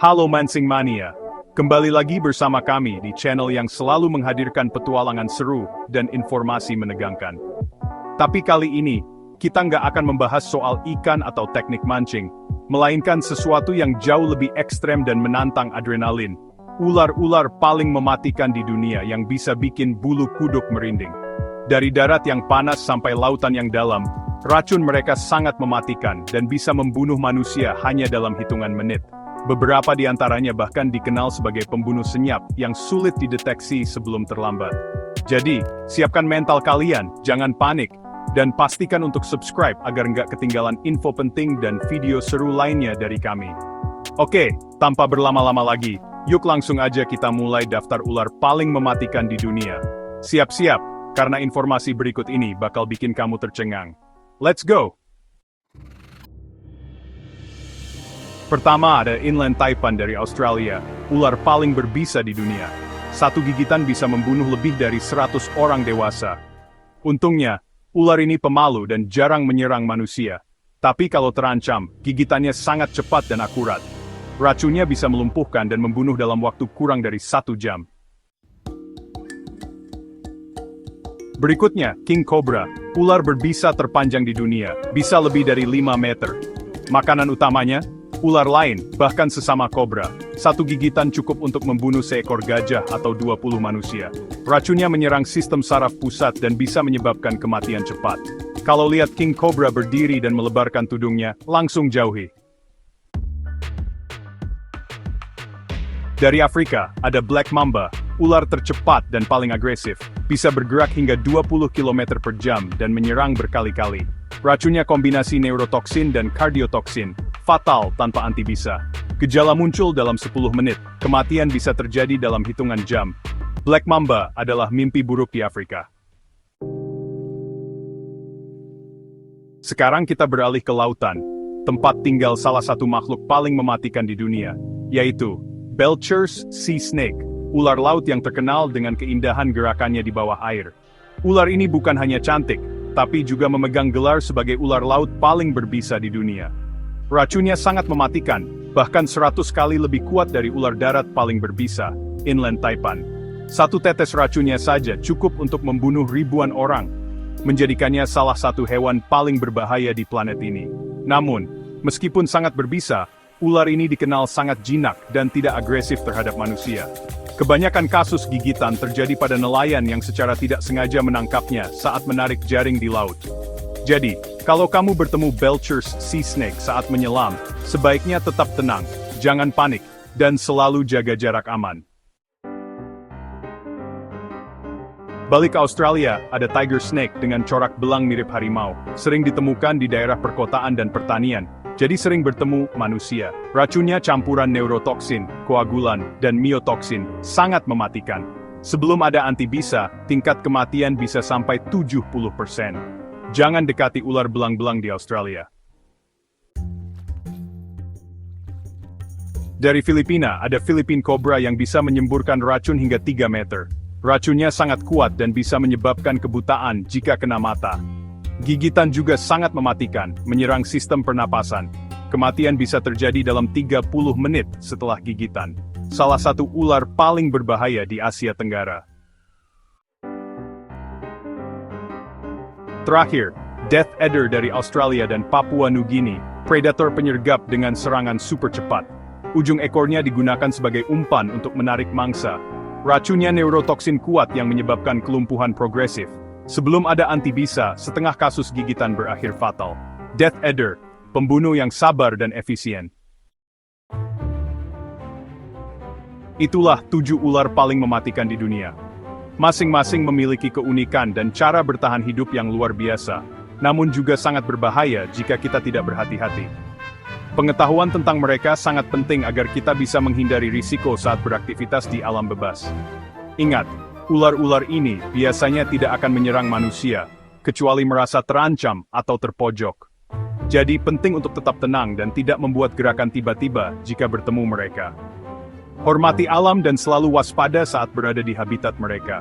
Halo Mancing Mania, kembali lagi bersama kami di channel yang selalu menghadirkan petualangan seru dan informasi menegangkan. Tapi kali ini, kita nggak akan membahas soal ikan atau teknik mancing, melainkan sesuatu yang jauh lebih ekstrem dan menantang adrenalin. Ular-ular paling mematikan di dunia yang bisa bikin bulu kuduk merinding. Dari darat yang panas sampai lautan yang dalam, racun mereka sangat mematikan dan bisa membunuh manusia hanya dalam hitungan menit. Beberapa di antaranya bahkan dikenal sebagai pembunuh senyap yang sulit dideteksi sebelum terlambat. Jadi, siapkan mental kalian, jangan panik, dan pastikan untuk subscribe agar nggak ketinggalan info penting dan video seru lainnya dari kami. Oke, tanpa berlama-lama lagi, yuk langsung aja kita mulai daftar ular paling mematikan di dunia. Siap-siap, karena informasi berikut ini bakal bikin kamu tercengang. Let's go! Pertama ada Inland Taipan dari Australia, ular paling berbisa di dunia. Satu gigitan bisa membunuh lebih dari 100 orang dewasa. Untungnya, ular ini pemalu dan jarang menyerang manusia. Tapi kalau terancam, gigitannya sangat cepat dan akurat. Racunnya bisa melumpuhkan dan membunuh dalam waktu kurang dari 1 jam. Berikutnya, King Cobra, ular berbisa terpanjang di dunia, bisa lebih dari 5 meter. Makanan utamanya, ular lain, bahkan sesama kobra. Satu gigitan cukup untuk membunuh seekor gajah atau 20 manusia. Racunnya menyerang sistem saraf pusat dan bisa menyebabkan kematian cepat. Kalau lihat King Cobra berdiri dan melebarkan tudungnya, langsung jauhi. Dari Afrika, ada Black Mamba, ular tercepat dan paling agresif. Bisa bergerak hingga 20 km per jam dan menyerang berkali-kali. Racunnya kombinasi neurotoksin dan kardiotoksin, fatal tanpa antibisa. Gejala muncul dalam 10 menit, kematian bisa terjadi dalam hitungan jam. Black Mamba adalah mimpi buruk di Afrika. Sekarang kita beralih ke lautan, tempat tinggal salah satu makhluk paling mematikan di dunia, yaitu Belcher's Sea Snake, ular laut yang terkenal dengan keindahan gerakannya di bawah air. Ular ini bukan hanya cantik, tapi juga memegang gelar sebagai ular laut paling berbisa di dunia. Racunnya sangat mematikan, bahkan 100 kali lebih kuat dari ular darat paling berbisa, Inland Taipan. Satu tetes racunnya saja cukup untuk membunuh ribuan orang, menjadikannya salah satu hewan paling berbahaya di planet ini. Namun, meskipun sangat berbisa, ular ini dikenal sangat jinak dan tidak agresif terhadap manusia. Kebanyakan kasus gigitan terjadi pada nelayan yang secara tidak sengaja menangkapnya saat menarik jaring di laut. Jadi, kalau kamu bertemu Belcher's Sea Snake saat menyelam, sebaiknya tetap tenang, jangan panik, dan selalu jaga jarak aman. Balik ke Australia, ada Tiger Snake dengan corak belang mirip harimau, sering ditemukan di daerah perkotaan dan pertanian, jadi sering bertemu manusia. Racunnya campuran neurotoksin, koagulan, dan miotoksin, sangat mematikan. Sebelum ada antibisa, tingkat kematian bisa sampai 70%. Jangan dekati ular belang-belang di Australia. Dari Filipina, ada Philippine Cobra yang bisa menyemburkan racun hingga 3 meter. Racunnya sangat kuat dan bisa menyebabkan kebutaan jika kena mata. Gigitan juga sangat mematikan, menyerang sistem pernapasan. Kematian bisa terjadi dalam 30 menit setelah gigitan. Salah satu ular paling berbahaya di Asia Tenggara. Terakhir, Death Adder dari Australia dan Papua Nugini, predator penyergap dengan serangan super cepat. Ujung ekornya digunakan sebagai umpan untuk menarik mangsa. Racunnya neurotoksin kuat yang menyebabkan kelumpuhan progresif. Sebelum ada antibisa, setengah kasus gigitan berakhir fatal. Death Adder, pembunuh yang sabar dan efisien. Itulah 7 ular paling mematikan di dunia. Masing-masing memiliki keunikan dan cara bertahan hidup yang luar biasa, namun juga sangat berbahaya jika kita tidak berhati-hati. Pengetahuan tentang mereka sangat penting agar kita bisa menghindari risiko saat beraktivitas di alam bebas. Ingat, ular-ular ini biasanya tidak akan menyerang manusia, kecuali merasa terancam atau terpojok. Jadi penting untuk tetap tenang dan tidak membuat gerakan tiba-tiba jika bertemu mereka. Hormati alam dan selalu waspada saat berada di habitat mereka.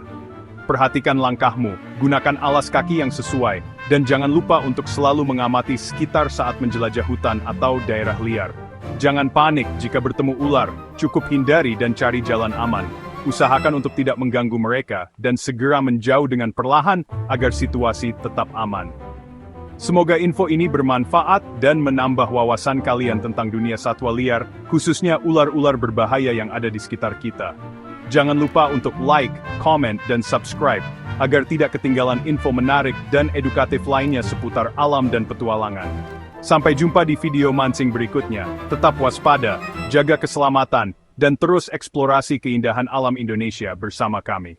Perhatikan langkahmu, gunakan alas kaki yang sesuai, dan jangan lupa untuk selalu mengamati sekitar saat menjelajah hutan atau daerah liar. Jangan panik jika bertemu ular, cukup hindari dan cari jalan aman. Usahakan untuk tidak mengganggu mereka dan segera menjauh dengan perlahan agar situasi tetap aman. Semoga info ini bermanfaat dan menambah wawasan kalian tentang dunia satwa liar, khususnya ular-ular berbahaya yang ada di sekitar kita. Jangan lupa untuk like, comment, dan subscribe, agar tidak ketinggalan info menarik dan edukatif lainnya seputar alam dan petualangan. Sampai jumpa di video mancing berikutnya, tetap waspada, jaga keselamatan, dan terus eksplorasi keindahan alam Indonesia bersama kami.